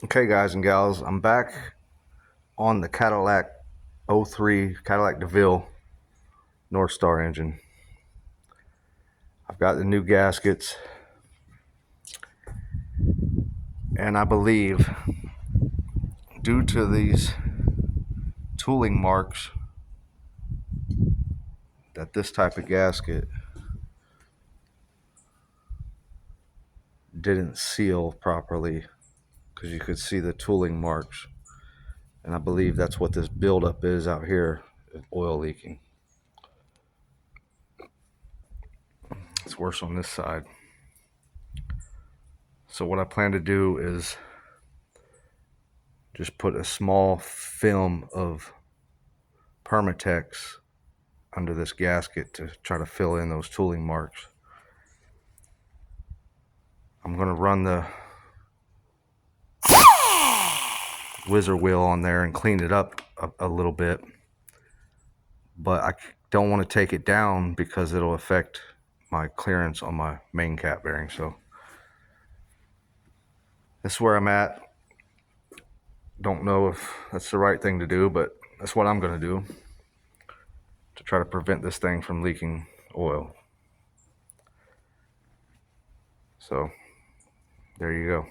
Okay, guys and gals, I'm back on the Cadillac '03 Cadillac DeVille Northstar engine. I've got the new gaskets, and I believe due to these tooling marks that this type of gasket didn't seal properly, because you could see the tooling marks, and I believe that's what this buildup is out here, oil leaking. It's worse on this side. So what I plan to do is just put a small film of Permatex under this gasket to try to fill in those tooling marks. I'm going to run the whizzer wheel on there and clean it up a little bit, but I don't want to take it down because it'll affect my clearance on my main cap bearing. So this is where I'm at. Don't know if that's the right thing to do, but that's what I'm going to do to try to prevent this thing from leaking oil. So there you go.